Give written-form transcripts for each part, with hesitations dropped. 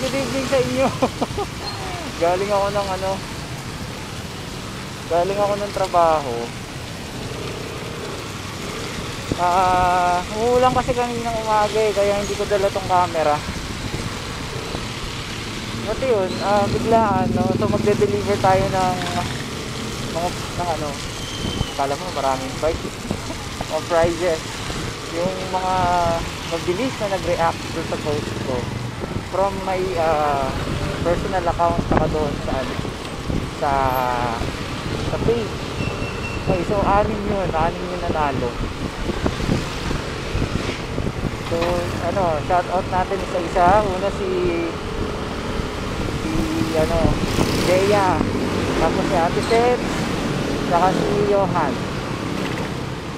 good evening sa inyo. Galing ako ng galing ako ng trabaho. Umuulan kasi kaninang umaga eh, kaya hindi ko dala tong camera. At yun, biglaan, no? So magde-deliver tayo ng kala mo maraming prices. O prizes. Yung mga mabilis na nag-react doon sa post ko from my personal account saka doon sa page. Okay, so anim yun nanalo. So shout out natin isa una si Bea, tapos si Ate Seth, saka si Johan.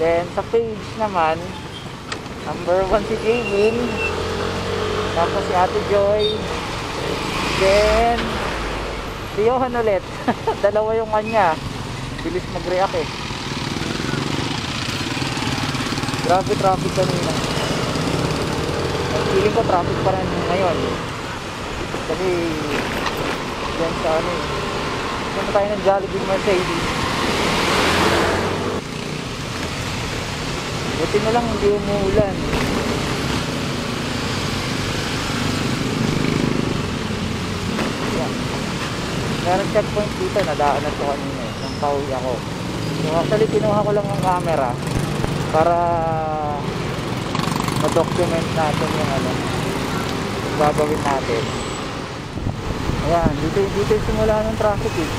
Then sa page naman number 1 si Jamin, tapos si Ate Joy, then si Johan ulit. Dalawa yung kanya, bilis mag-react eh. Grabe traffic kanina. Feeling ko traffic pa rin ngayon kasi yan sa punta tayo ng Jollibee Mercedes. Buti na lang hindi umuulan. Yan. Meron checkpoint dito, nadaanan ko kanina eh, nang pauwi ako. So actually kinuha ko lang ang camera para ma-document natin yung gagawin natin. Ayan, dito yung simula ng traffic eh.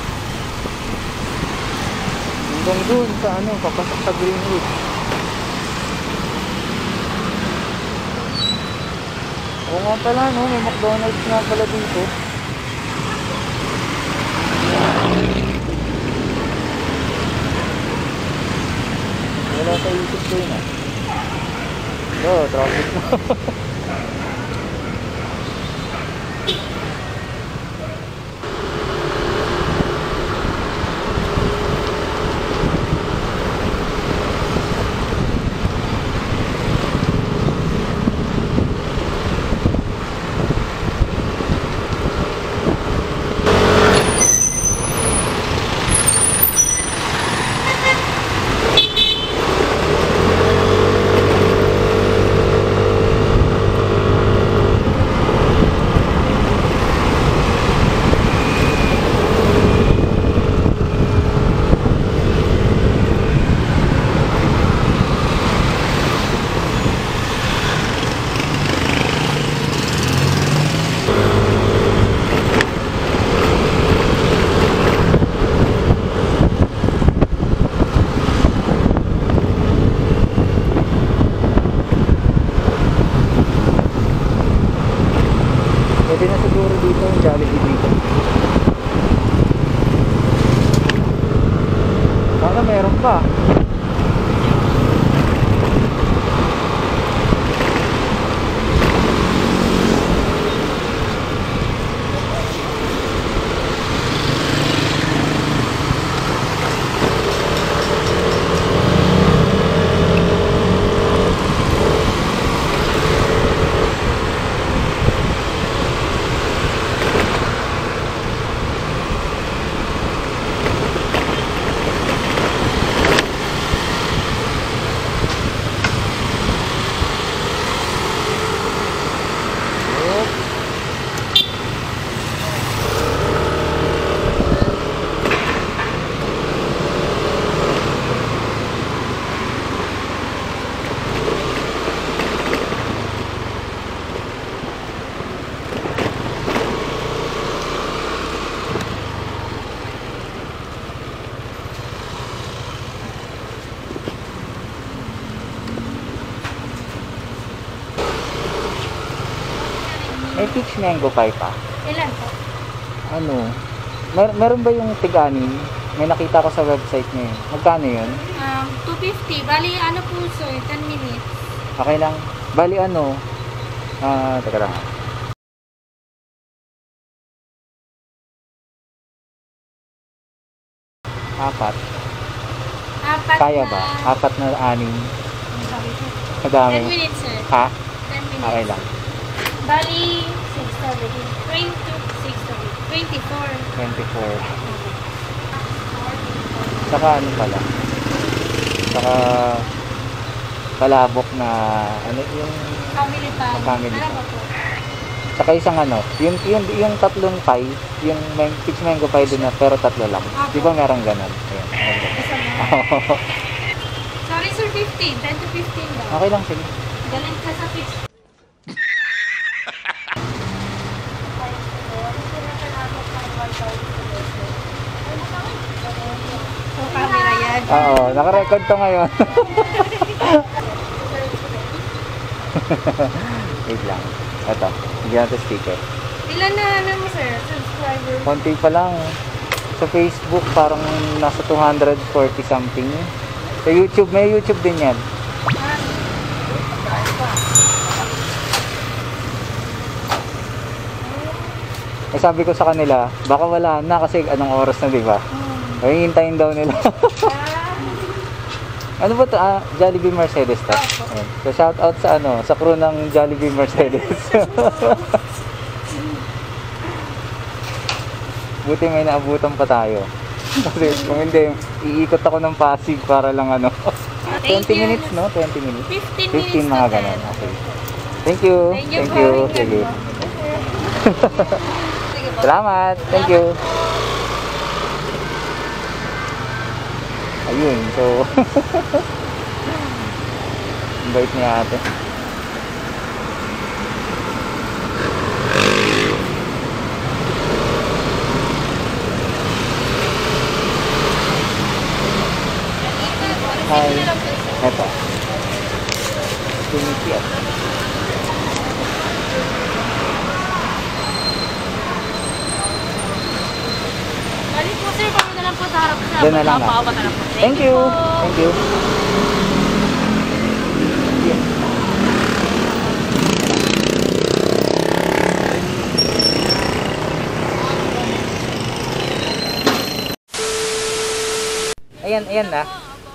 Hanggang dun sa papasok sa Greenwood. Oo nga pala may McDonald's nga pala dito. Wala sa isip ko yun traffic na. Pwede na siguro dito yung Jollibee dito. Sana meron pa. May peach mango pie pa. Ilan po? Meron ba yung tiganin? May nakita ko sa website niya yun. Magkano yun? 250. Bali, po sir, 10 minutes. Okay lang. Bali teka lang. Apat. Kaya ba? Apat na anim. Madami. 10 minutes sir. Ha? 10 minutes. Okay lang. Bali, 6, 7, 24. 24. Saka ano pala? Saka palabok na ano yung Family pan. Family Ano pan. ba po? saka isang ano, yung tatlong pie, yung peach mango pie din na pero tatlo lang. Di ba merong ganun? Ayan. Isa mo. Sorry sir, 15. 10 to 15 daw. Okay lang, sige. Galing ka sa fix. So, camera yan. Oo, naka-record to ngayon. Wait lang. Ito, bigyan natin sticker. Ilan na ano mo sir? Subscriber? Konti pa lang. Sa Facebook, parang nasa 240 something. Sa YouTube, may YouTube din yan. Eh, sabi ko sa kanila, baka wala na kasi anong oras na, di ba? Ay, hintayin daw nila. Ano ba ito? Jollibee Mercedes to. Ayan. So, shout out sa sa crew ng Jollibee Mercedes. Buti may naabutan pa tayo. Kasi kung hindi, iikot ako ng Pasig para lang 20 minutes, no? 20 minutes. 15 minutes mga to ganun. 10. Okay. Thank you. Thank you. Sige. Salamat. Thank you. Ayun, so ang bait niya ate. Hi. Eto. Tumikiat. Balik po sir, kami na lang po sa harap sa Doon na lang na. Papaabot na lang po. Thank you. Thank you. Ayan na.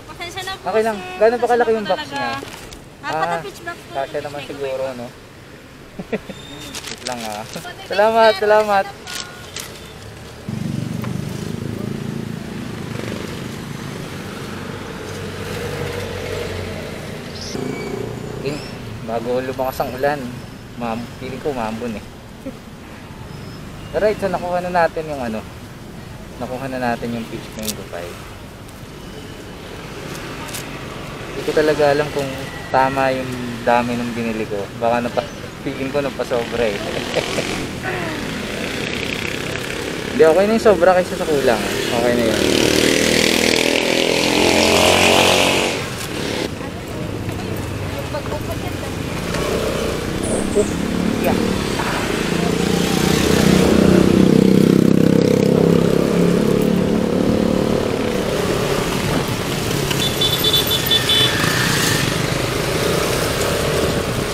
Pasensya na po Okay lang. sir. Gano'n pa kalaki Kasi yung po box talaga. niya? Apat na pitch box po. Kasya naman siguro, no? Wait lang Salamat, salamat. Bago lumakas ang ulan, feeling ko maambon eh. Alright, so nakuha na natin yung nakuha na natin yung peach mango pie. Hindi ko talaga alam kung tama yung dami ng binili ko. Baka feeling ko napasobra eh. Hindi, okay na yung sobra kaysa sa kulang. Okay na yun. Yeah.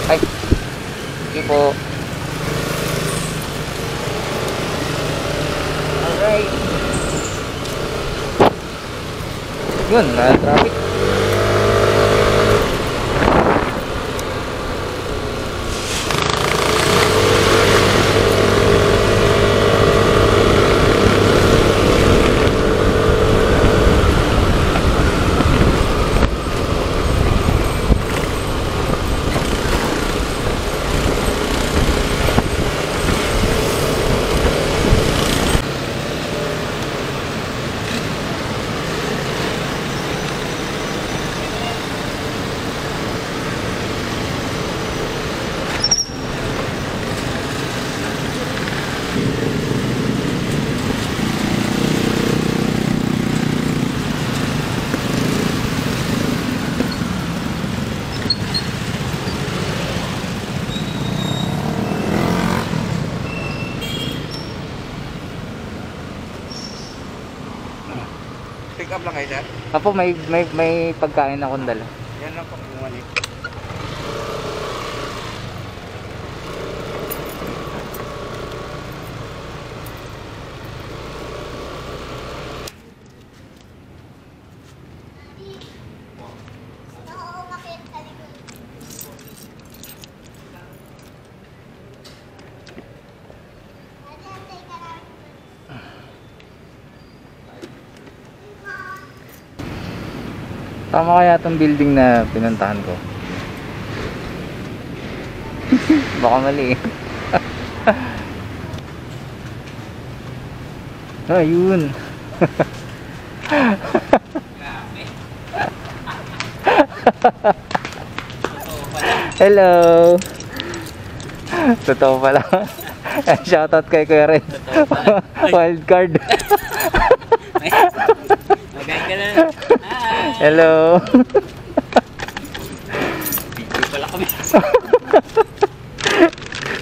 Ay, sige po. Alright. Yun, traffic. Pick up lang kayo, sir? Apo, may pagkain akong dala. Yan lang po, bumalik. Tama kaya itong building na pinuntahan ko? Baka mali. Ayun. Hello. Totoo pala. Shoutout kay Kuya Ren. Wild card. Magay ka na. Hello. Hindi pala kami.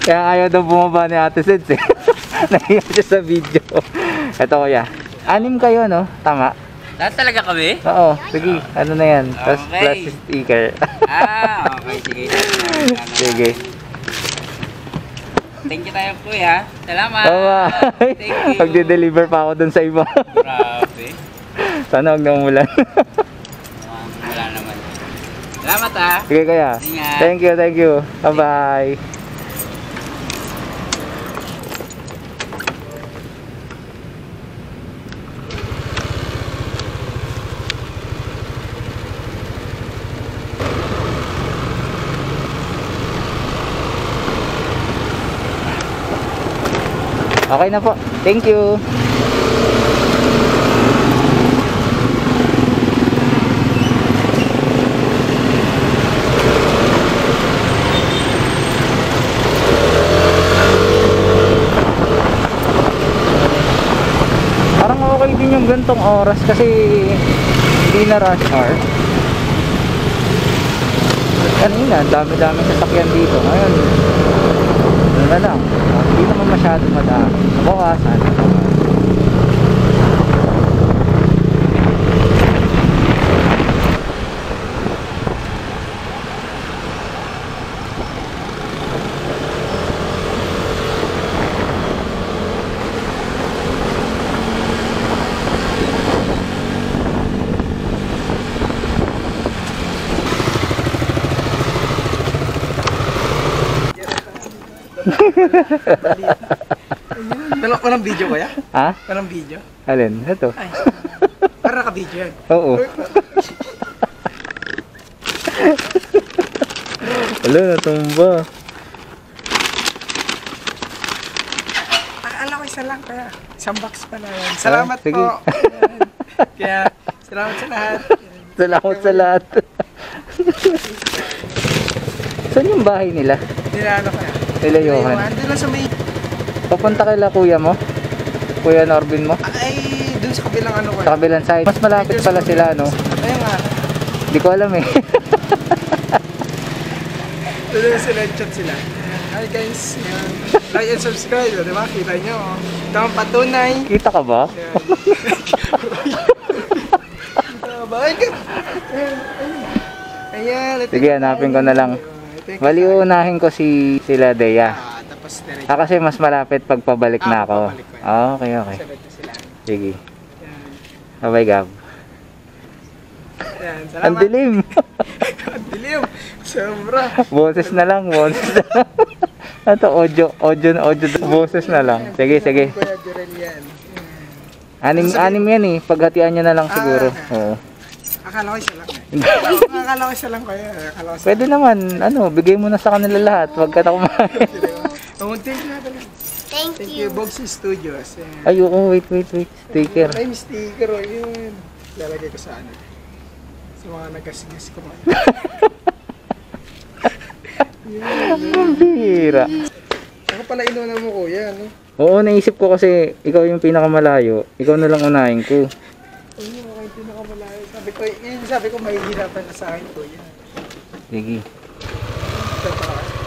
Kaya ayaw daw bumaba ni Ate Seds eh. Nahiya siya sa video. Ito kuya. 6 kayo no? Tama? Lahat talaga kami? Oo. Sige. Ano na yan? Tapos Okay. plus sticker. Okay. Sige. Sige. Thank you tayo kuya. Salamat. Bye-bye. Thank you. Magde-deliver pa ako dun sa iba. Grabe. Sana huwag na umulan. Wala naman. Salamat ah. Sige kaya. Ingat. Thank you. Bye-bye. Okay na po. Thank you. Parang okay din yung gantong oras kasi hindi na rush hour. Kanina, dami-dami sasakyan dito. Ngayon, ano na lang. Hindi naman masyadong madami. Nabawasan. Walang video ko ya? Ha? Walang video? Alin? Ito. Ay. Para naka-video yan. Oo. Wala, natumba. Akala ko isa lang kaya. Isang box pa na yan. Salamat sige. po. Ayan. Kaya, salamat sa lahat. Salamat sa lahat. Saan yung bahay nila? Nilalo kaya. Nila Johan. Doon lang sa may... Papunta kay kuya mo? Kuya Norbin mo? Ay, doon sa kabilang ano ko. Sa kabilang side. Mas malapit pala sila, no? Ayun nga. Hindi ko alam eh. Doon sila, chat sila. Hi guys. Ayan. Like and subscribe. Di ba? Kita nyo. Ito ang patunay. Kita ka ba? Ayan. Kita ba? Ayan. Ayan. Ito Sige, hanapin ko na lang. Ito yung Bali, unahin ko sila Dea. tapos diretso. Kasi mas malapit pag pabalik na ako. Pabalik ko yan. Okay. Sabay na sila. Sige. Ayan. Bye-bye, Gab. Ayan. Ang Salamat. dilim. Ang dilim. Sobra. Boses na lang. Ito, audio. Boses na lang. Sige. Kuya Jurel yan. Anim yan eh. Paghatian nyo na lang siguro. Oo. Akala ko isa lang. Akala ko isa lang kaya. Akala ko isa Pwede naman, bigay mo na sa kanila lahat. Huwag ka na kumain. Oh, thank you natin. Thank Thank you. you, Boxy Studios. Ayan. Ay, oo, wait. Sticker. Ay, may sticker. Oh, yun. Lalagay ko sa ano. Sa mga nagkasigas ko. Ang bihira. Ako pala inunan mo, kuya. No? Oo, naisip ko kasi ikaw yung pinakamalayo. Ikaw na lang unahin ko. Ay, okay, pinakamalayo. Sabi ko, mahihirapan na sa akin, kuya. Sige. Ito pa ako.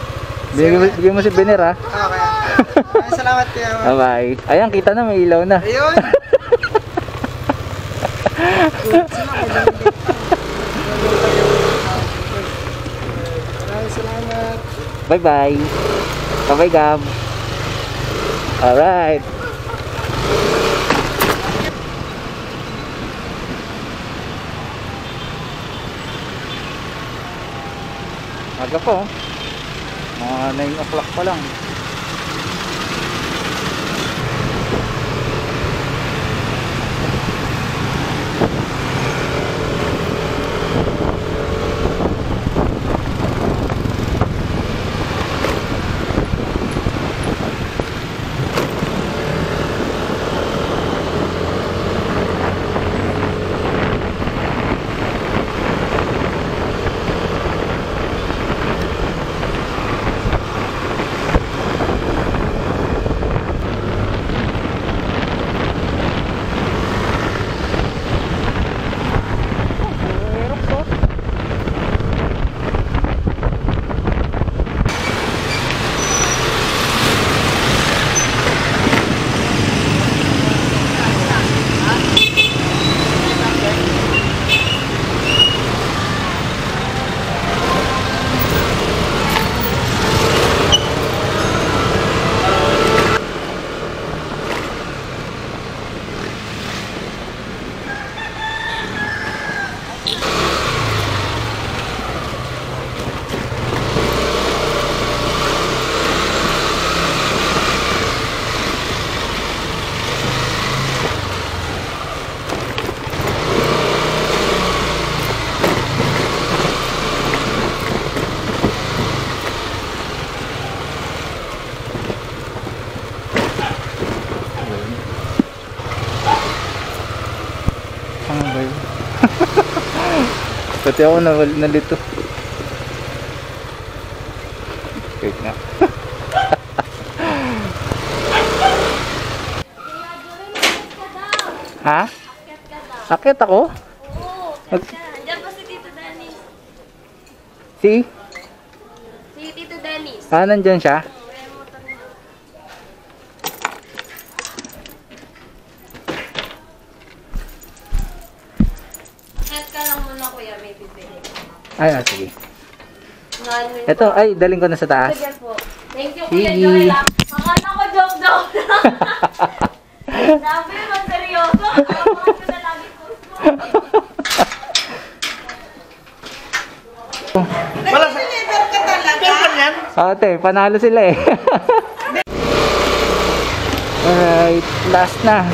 Bigyan mo si Bener ha. Okay. Ay, salamat, kuya. Bye-bye. Ayan, kita na, may ilaw na. Ayun! Maraming salamat. Bye-bye. Bye-bye, Gab. Alright. Aga po. Mga 9 o'clock pa lang. Pati ako nalito. Wait na. Ha? Akit ako? Oo, Diyan pa si Tito Dennis. Si? Si Tito Dennis. Nandyan siya? May motor niya. Akyat ka lang muna kuya, may bibili. Ay, sige. Nano yun? Ito, ay, daling ko na sa taas. Sige po. Thank you Kuya Sige. Joel. Akala ko joke daw. Sabi mo, seryoso. Ako ko na lagi post mo. Wala sa... Pin yan? Ate, panalo sila eh. Alright, last na.